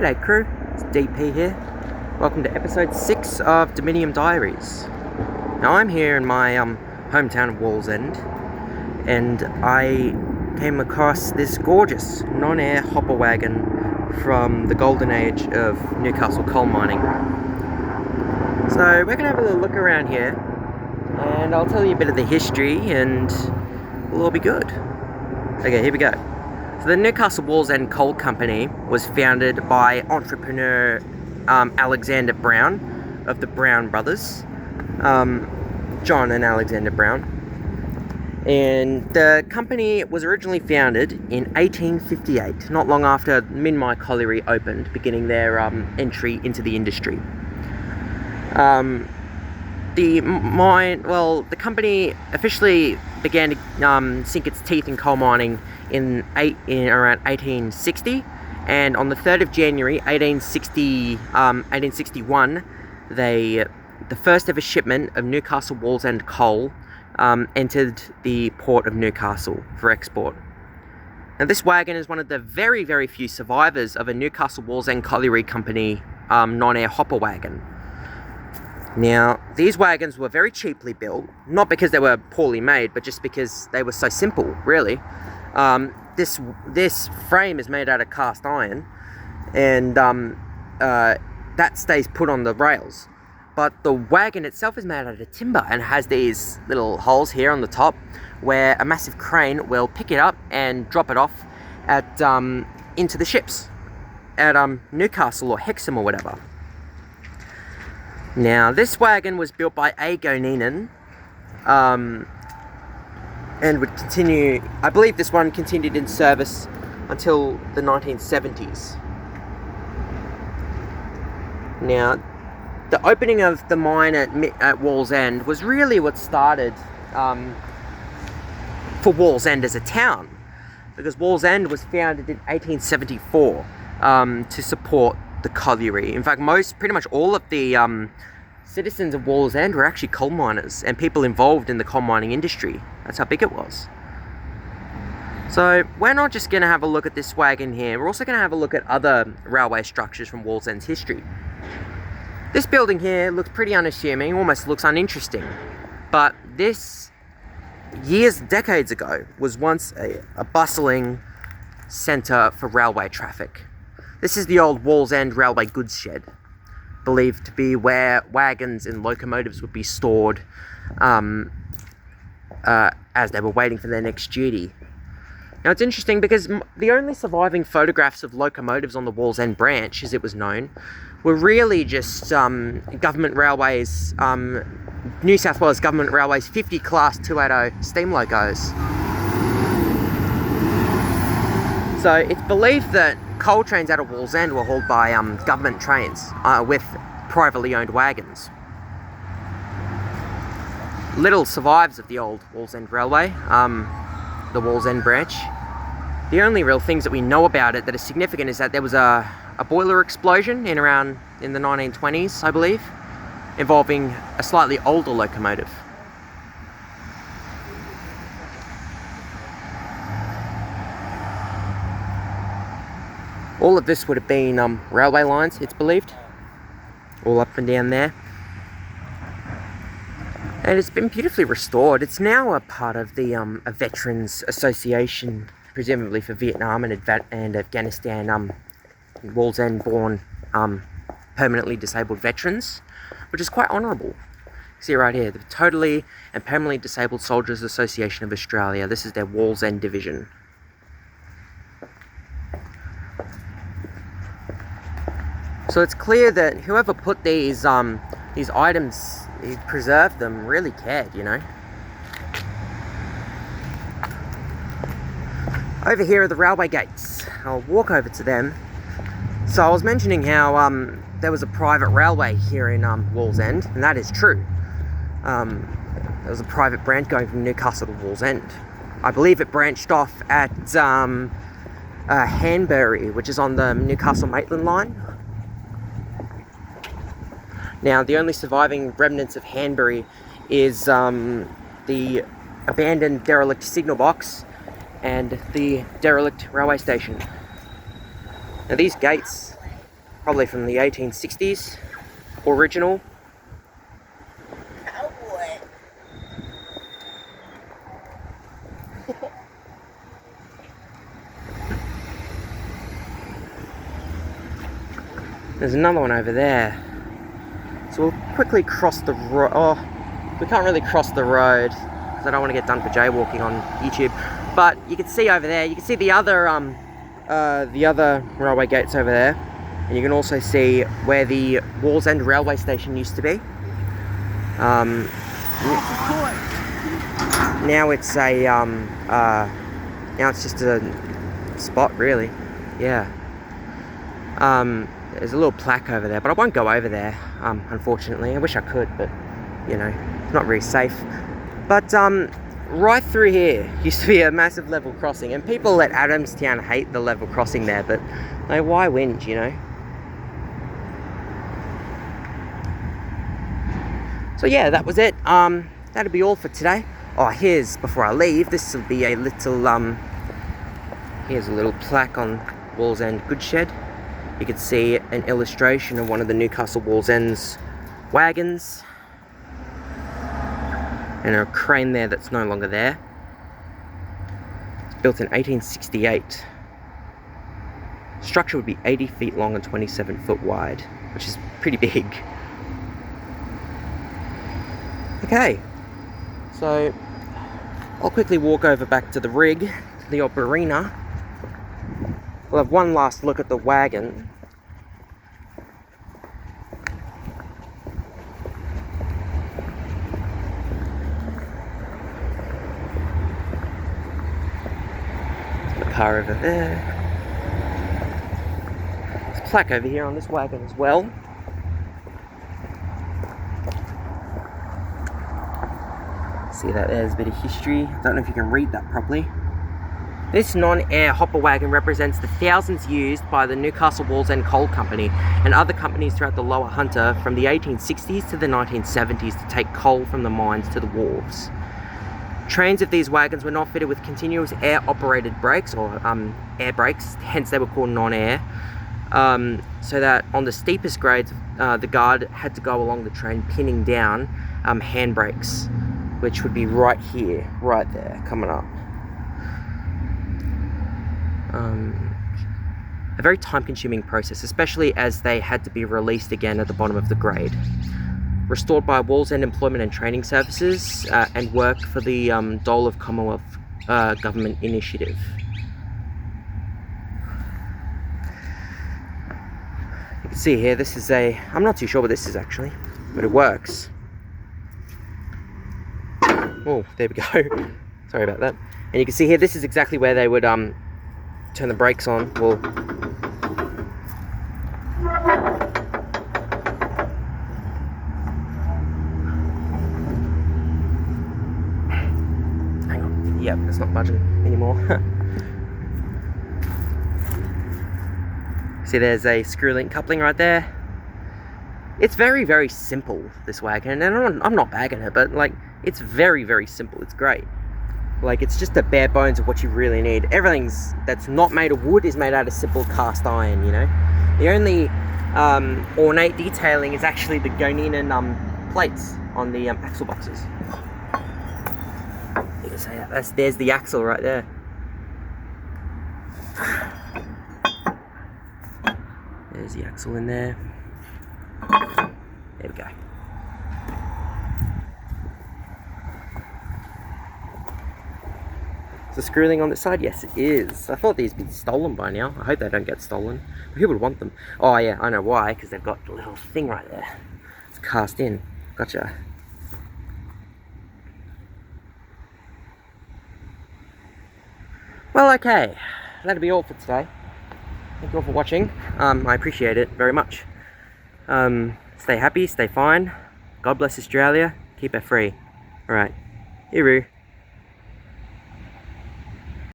G'day crew, it's DP here. Welcome to episode 6 of Dominium Diaries. Now I'm here in my hometown of Wallsend, and I came across this gorgeous non-air hopper wagon from the golden age of Newcastle coal mining. So we're going to have a little look around here, and I'll tell you a bit of the history and we'll all be good. Okay, here we go. So the Newcastle Wallsend Coal Company was founded by entrepreneur Alexander Brown of the Brown brothers, John and Alexander Brown. And the company was originally founded in 1858, not long after Minmi Colliery opened, beginning their entry into the industry. The company officially began to sink its teeth in coal mining in around 1860, and on the 3rd of January 1861, the first ever shipment of Newcastle Wallsend coal entered the port of Newcastle for export. Now this wagon is one of the very, very few survivors of a Newcastle Wallsend Colliery Company non-air hopper wagon. Now, these wagons were very cheaply built, not because they were poorly made, but just because they were so simple, really. This frame is made out of cast iron, and that stays put on the rails. But the wagon itself is made out of timber and has these little holes here on the top where a massive crane will pick it up and drop it off at into the ships at Newcastle or Hexham or whatever. Now, this wagon was built by A. Goninen, and would continue, I believe this one continued in service until the 1970s. Now, the opening of the mine at Wallsend was really what started for Wallsend as a town, because Wallsend was founded in 1874 to support the colliery. In fact, pretty much all of the citizens of Wallsend were actually coal miners and people involved in the coal mining industry. That's how big it was. So we're not just going to have a look at this wagon here, we're also going to have a look at other railway structures from Wallsend's history. This building here looks pretty unassuming, almost looks uninteresting, but this, decades ago, was once a bustling centre for railway traffic. This is the old Wallsend railway goods shed, believed to be where wagons and locomotives would be stored as they were waiting for their next duty. Now it's interesting because the only surviving photographs of locomotives on the Wallsend branch, as it was known, were really just Government Railways, New South Wales Government Railways 50 Class 280 steam locos. So it's believed that coal trains out of Wallsend were hauled by government trains with privately owned wagons. Little survives of the old Wallsend Railway, the Wallsend branch. The only real things that we know about it that are significant is that there was a boiler explosion in the 1920s, I believe, involving a slightly older locomotive. All of this would have been railway lines, it's believed, all up and down there. And it's been beautifully restored. It's now a part of the a Veterans Association, presumably for Vietnam and Afghanistan, Wallsend-born permanently disabled veterans, which is quite honourable. See right here, the Totally and Permanently Disabled Soldiers Association of Australia. This is their Wallsend division. So it's clear that whoever put these items, he preserved them, really cared, you know. Over here are the railway gates. I'll walk over to them. So I was mentioning how there was a private railway here in Wallsend, and that is true. There was a private branch going from Newcastle to Wallsend. I believe it branched off at Hanbury, which is on the Newcastle-Maitland line. Now, the only surviving remnants of Hanbury is the abandoned derelict signal box and the derelict railway station. Now, these gates Probably from the 1860s. Original. Oh boy. There's another one over there. So we'll quickly cross the road. Oh, we can't really cross the road because I don't want to get done for jaywalking on YouTube. But you can see over there, you can see the other railway gates over there. And you can also see where the Wallsend railway station used to be. Now it's a now it's just a spot, really. Yeah. There's a little plaque over there, but I won't go over there, unfortunately. I wish I could, but, you know, it's not very safe. But, right through here used to be a massive level crossing, and people at Adamstown hate the level crossing there, but, like, why whinge, you know? So, yeah, that was it. That'll be all for today. Oh, here's, before I leave, this will be a little, here's a little plaque on Wallsend Goodshed. You can see an illustration of one of the Newcastle Wallsend's wagons. And a crane there that's no longer there. It's built in 1868. Structure would be 80 feet long and 27 foot wide, which is pretty big. Okay, so I'll quickly walk over back to the rig, the Operina. We'll have one last look at the wagon. The car over there. There's a plaque over here on this wagon as well. See that there's a bit of history. I don't know if you can read that properly. This non-air hopper wagon represents the thousands used by the Newcastle Wallsend Coal Company and other companies throughout the Lower Hunter from the 1860s to the 1970s to take coal from the mines to the wharves. Trains of these wagons were not fitted with continuous air-operated brakes, or air brakes, hence they were called non-air, so that on the steepest grades, the guard had to go along the train pinning down handbrakes, which would be right here, right there, coming up. A very time-consuming process, especially as they had to be released again at the bottom of the grade. Restored by Wallsend Employment and Training Services and work for the Dole of Commonwealth Government Initiative. You can see here, this is I'm not too sure what this is actually, but it works. Oh, there we go. Sorry about that. And you can see here, this is exactly where they would turn the brakes on. Well, hang on. Yep, it's not budging anymore. See, there's a screw link coupling right there. It's very, very simple, this wagon, and I'm not bagging it, but like, it's very, very simple. It's great. Like, it's just the bare bones of what you really need. Everything that's not made of wood is made out of simple cast iron, you know? The only ornate detailing is actually the Goninen plates on the axle boxes. You can say that. There's the axle right there. There's the axle in there. There we go. Is the screw thing on this side? Yes, it is. I thought these would be stolen by now. I hope they don't get stolen. Who would want them? Oh yeah, I know why, because they've got the little thing right there. It's cast in. Gotcha. Well, okay. That'll be all for today. Thank you all for watching. I appreciate it very much. Stay happy, stay fine. God bless Australia. Keep it free. Alright. Hooroo.